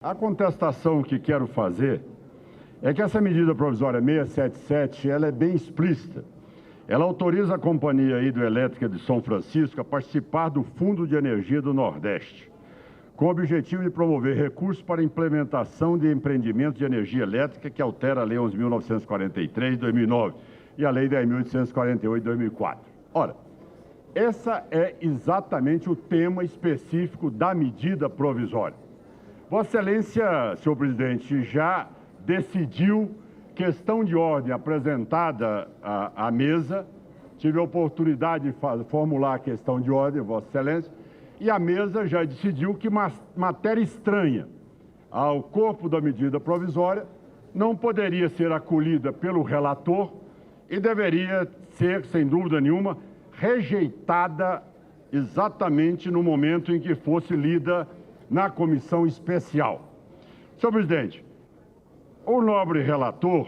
A contestação que quero fazer é que essa medida provisória 677, ela é bem explícita. Ela autoriza a Companhia Hidroelétrica de São Francisco a participar do Fundo de Energia do Nordeste, com o objetivo de promover recursos para a implementação de empreendimentos de energia elétrica que altera a Lei 11.943 de 2009 e a Lei 10.848 de 2004. Ora, esse é exatamente o tema específico da medida provisória. Vossa Excelência, senhor presidente, já decidiu questão de ordem apresentada à mesa. Tive a oportunidade de formular a questão de ordem, Vossa Excelência, e a mesa já decidiu que matéria estranha ao corpo da medida provisória não poderia ser acolhida pelo relator e deveria ser, sem dúvida nenhuma, rejeitada exatamente no momento em que fosse lida na comissão especial. Senhor presidente, o nobre relator,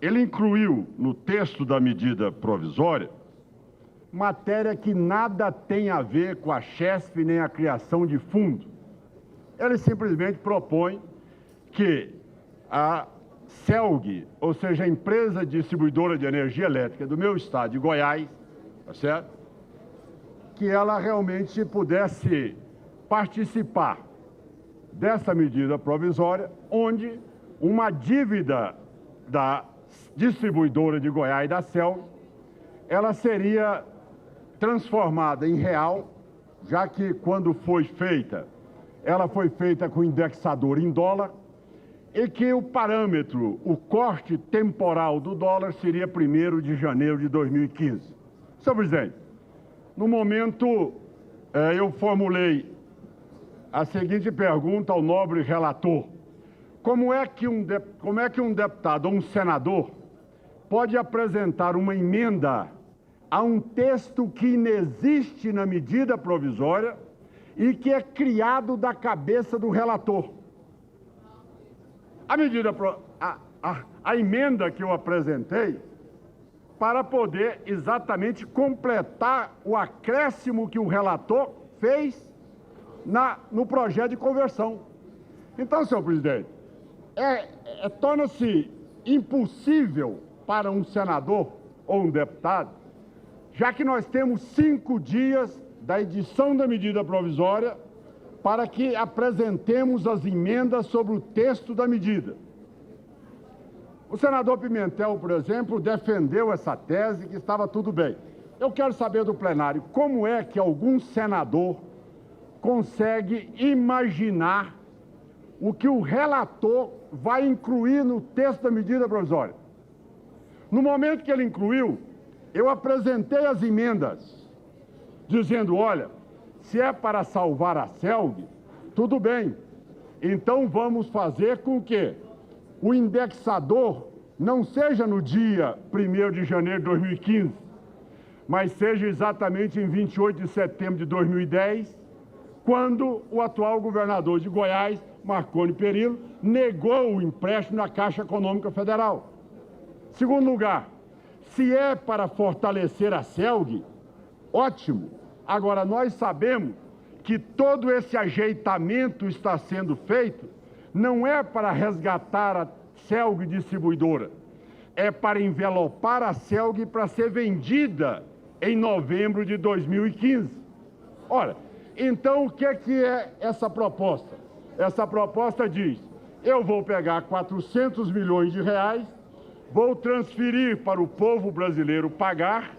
ele incluiu no texto da medida provisória matéria que nada tem a ver com a Chesf nem a criação de fundo. Ele simplesmente propõe que a CELG, ou seja, a empresa distribuidora de energia elétrica do meu estado de Goiás, tá certo? Que ela realmente pudesse participar dessa medida provisória, onde uma dívida da distribuidora de Goiás, da CELG, ela seria transformada em real, já que quando foi feita, ela foi feita com indexador em dólar, e que o parâmetro, o corte temporal do dólar seria 1º de janeiro de 2015. Senhor presidente, no momento eu formulei a seguinte pergunta ao nobre relator: como é que um deputado ou um senador pode apresentar uma emenda a um texto que inexiste na medida provisória e que é criado da cabeça do relator? A emenda que eu apresentei para poder exatamente completar o acréscimo que o relator fez no projeto de conversão. Então, senhor presidente, torna-se impossível para um senador ou um deputado, já que nós temos 5 dias da edição da medida provisória para que apresentemos as emendas sobre o texto da medida. O senador Pimentel, por exemplo, defendeu essa tese que estava tudo bem. Eu quero saber do plenário como é que algum senador consegue imaginar o que o relator vai incluir no texto da medida provisória. No momento que ele incluiu, eu apresentei as emendas, dizendo, olha, se é para salvar a CELG, tudo bem, então vamos fazer com que o indexador não seja no dia 1º de janeiro de 2015, mas seja exatamente em 28 de setembro de 2010, quando o atual governador de Goiás, Marconi Perillo, negou o empréstimo na Caixa Econômica Federal. Segundo lugar, se é para fortalecer a CELG, ótimo. Agora, nós sabemos que todo esse ajeitamento está sendo feito não é para resgatar a CELG distribuidora, é para envelopar a CELG para ser vendida em novembro de 2015. Ora, então, o que é essa proposta? Essa proposta diz, eu vou pegar 400 milhões de reais, vou transferir para o povo brasileiro pagar,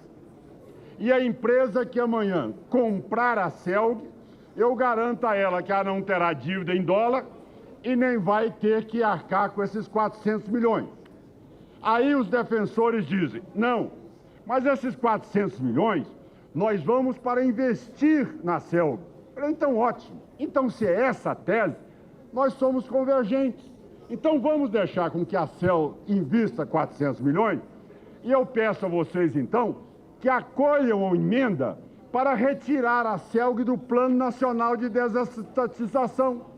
e a empresa que amanhã comprar a CELG, eu garanto a ela que ela não terá dívida em dólar e nem vai ter que arcar com esses 400 milhões. Aí os defensores dizem, não, mas esses 400 milhões nós vamos para investir na CELG. Então, ótimo. Então, se é essa a tese, nós somos convergentes. Então, vamos deixar com que a CELG invista 400 milhões e eu peço a vocês, então, que acolham a emenda para retirar a CELG do Plano Nacional de Desestatização.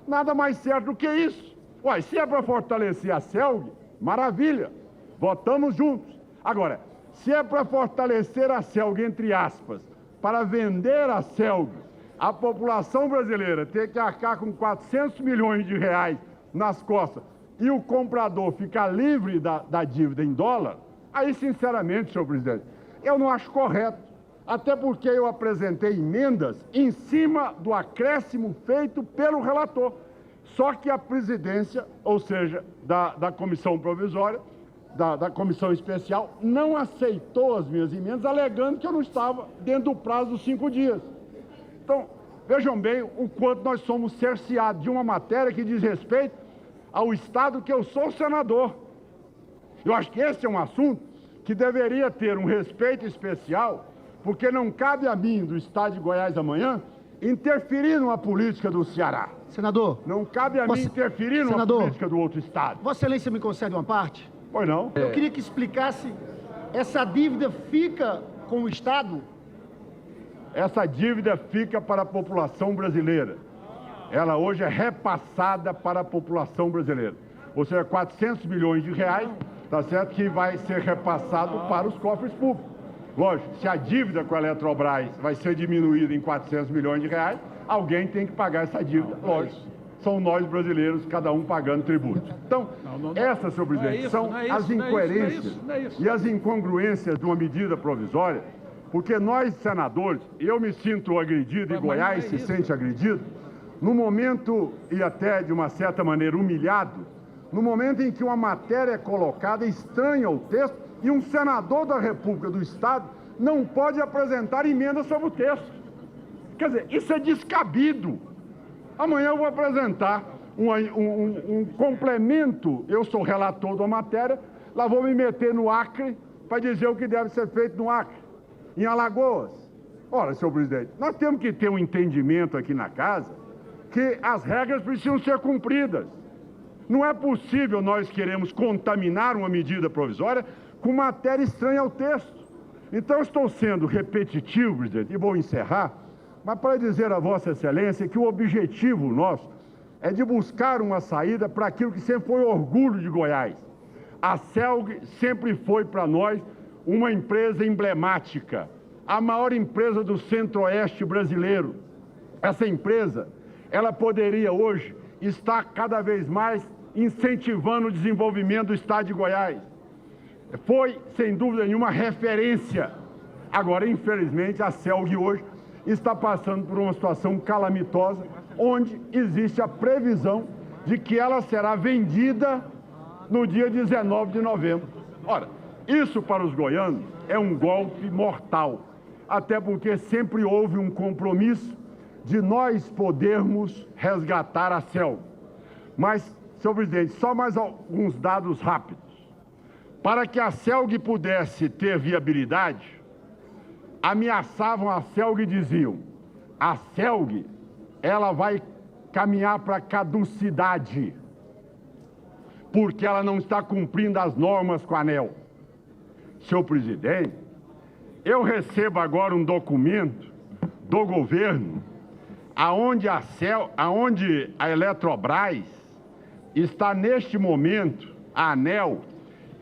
Nada mais certo do que isso. Ué, se é para fortalecer a CELG, maravilha, votamos juntos. Agora, se é para fortalecer a CELG, entre aspas, para vender a CELG a população brasileira ter que arcar com 400 milhões de reais nas costas e o comprador ficar livre da dívida em dólar, aí, sinceramente, senhor presidente, eu não acho correto. Até porque eu apresentei emendas em cima do acréscimo feito pelo relator. Só que a presidência, ou seja, da comissão provisória, da comissão especial, não aceitou as minhas emendas, alegando que eu não estava dentro do prazo dos 5 dias. Então, vejam bem o quanto nós somos cerceados de uma matéria que diz respeito ao Estado que eu sou senador. Eu acho que esse é um assunto que deveria ter um respeito especial, porque não cabe a mim, do Estado de Goiás amanhã, interferir numa política do Ceará. Senador... Não cabe a mim interferir numa política do outro Estado. Vossa Excelência me concede uma parte? Pois não. Eu queria que explicasse, essa dívida fica com o Estado? Essa dívida fica para a população brasileira. Ela hoje é repassada para a população brasileira. Ou seja, 400 milhões de reais, tá certo, que vai ser repassado para os cofres públicos. Lógico, se a dívida com a Eletrobras vai ser diminuída em 400 milhões de reais, alguém tem que pagar essa dívida, lógico. São nós brasileiros, cada um pagando tributo. Então, essas, senhor presidente, são as incoerências e as incongruências de uma medida provisória, porque nós, senadores, eu me sinto agredido e Goiás se sente agredido, no momento, e até de uma certa maneira humilhado, no momento em que uma matéria é colocada estranha ao texto, e um senador da República do Estado não pode apresentar emenda sobre o texto. Quer dizer, isso é descabido. Amanhã eu vou apresentar um complemento, eu sou relator da matéria, lá vou me meter no Acre para dizer o que deve ser feito no Acre, em Alagoas. Ora, senhor presidente, nós temos que ter um entendimento aqui na casa que as regras precisam ser cumpridas. Não é possível nós queremos contaminar uma medida provisória com matéria estranha ao texto. Então, eu estou sendo repetitivo, presidente, e vou encerrar, mas para dizer a Vossa Excelência que o objetivo nosso é de buscar uma saída para aquilo que sempre foi orgulho de Goiás. A CELG sempre foi para nós uma empresa emblemática, a maior empresa do centro-oeste brasileiro. Essa empresa, ela poderia hoje estar cada vez mais incentivando o desenvolvimento do Estado de Goiás. Foi, sem dúvida nenhuma, referência. Agora, infelizmente, a CELG hoje está passando por uma situação calamitosa, onde existe a previsão de que ela será vendida no dia 19 de novembro. Ora, isso para os goianos é um golpe mortal, até porque sempre houve um compromisso de nós podermos resgatar a CELG. Mas, senhor presidente, só mais alguns dados rápidos. Para que a CELG pudesse ter viabilidade, ameaçavam a CELG e diziam: a CELG, ela vai caminhar para caducidade, porque ela não está cumprindo as normas com a ANEEL. Senhor presidente, eu recebo agora um documento do governo aonde a Eletrobras está neste momento, a ANEEL,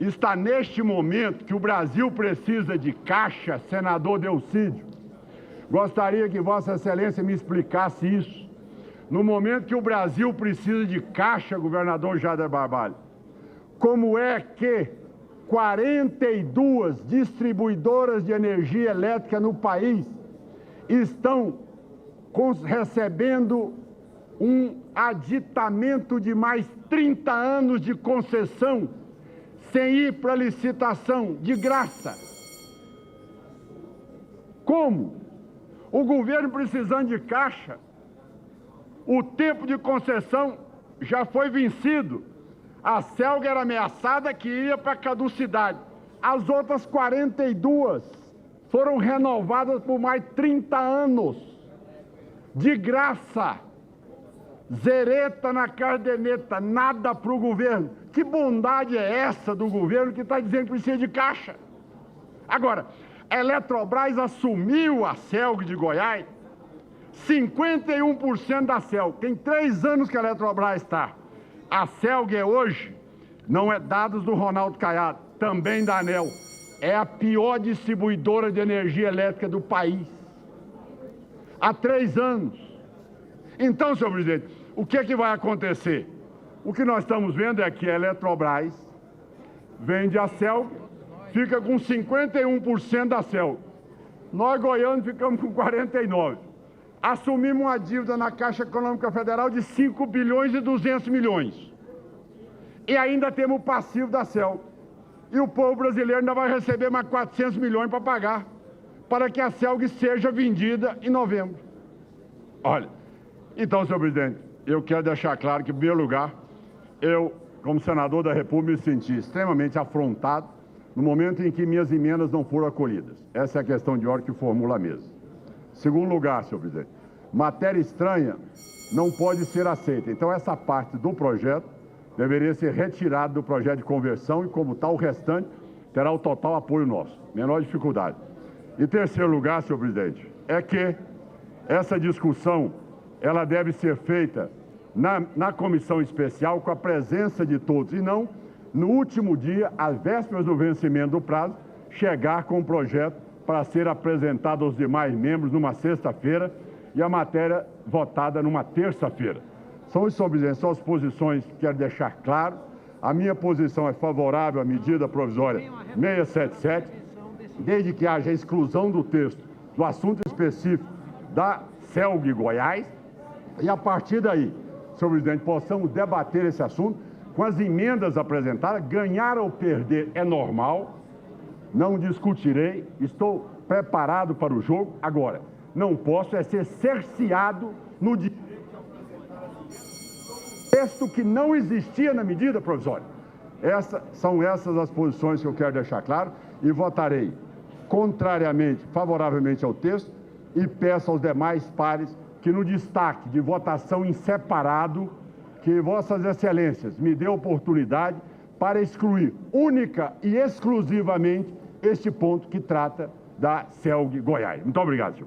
está neste momento que o Brasil precisa de caixa, senador Delcídio. Gostaria que Vossa Excelência me explicasse isso. No momento que o Brasil precisa de caixa, governador Jader Barbalho, como é que 42 distribuidoras de energia elétrica no país estão recebendo um aditamento de mais 30 anos de concessão sem ir para licitação, de graça? Como? O governo precisando de caixa, o tempo de concessão já foi vencido. A CELG era ameaçada que ia para caducidade. As outras 42 foram renovadas por mais 30 anos, de graça. Zereta na caderneta, nada para o governo. Que bondade é essa do governo que está dizendo que precisa de caixa? Agora, a Eletrobras assumiu a CELG de Goiás, 51% da CELG. Tem 3 anos que a Eletrobras está. A CELG é hoje, não é dados do Ronaldo Caiado, também da ANEEL, é a pior distribuidora de energia elétrica do país. há 3 anos. Então, senhor presidente, o que é que vai acontecer? O que nós estamos vendo é que a Eletrobras vende a CELG, fica com 51% da CELG. Nós, goianos, ficamos com 49%. Assumimos uma dívida na Caixa Econômica Federal de 5 bilhões e 200 milhões. E ainda temos o passivo da CELG. E o povo brasileiro ainda vai receber mais 400 milhões para pagar, para que a CELG seja vendida em novembro. Olha, então, senhor presidente, eu quero deixar claro que, em primeiro lugar, eu, como senador da República, me senti extremamente afrontado no momento em que minhas emendas não foram acolhidas. Essa é a questão de ordem que formula a mesa. Segundo lugar, senhor presidente, matéria estranha não pode ser aceita. Então, essa parte do projeto deveria ser retirada do projeto de conversão e, como tal, o restante terá o total apoio nosso. Menor dificuldade. Em terceiro lugar, senhor presidente, é que essa discussão ela deve ser feita na comissão especial com a presença de todos e não, no último dia, às vésperas do vencimento do prazo, chegar com o projeto para ser apresentado aos demais membros numa sexta-feira e a matéria votada numa terça-feira. São as posições que quero deixar claro. A minha posição é favorável à medida provisória 677, desde que haja a exclusão do texto do assunto específico da CELG Goiás e, a partir daí, senhor presidente, possamos debater esse assunto com as emendas apresentadas. Ganhar ou perder é normal, não discutirei, estou preparado para o jogo. Agora, não posso ser cerceado no direito texto que não existia na medida provisória. São essas as posições que eu quero deixar claro e votarei favoravelmente ao texto e peço aos demais pares que no destaque de votação em separado, que Vossas Excelências me dê oportunidade para excluir única e exclusivamente este ponto que trata da CELG Goiás. Muito obrigado, senhor.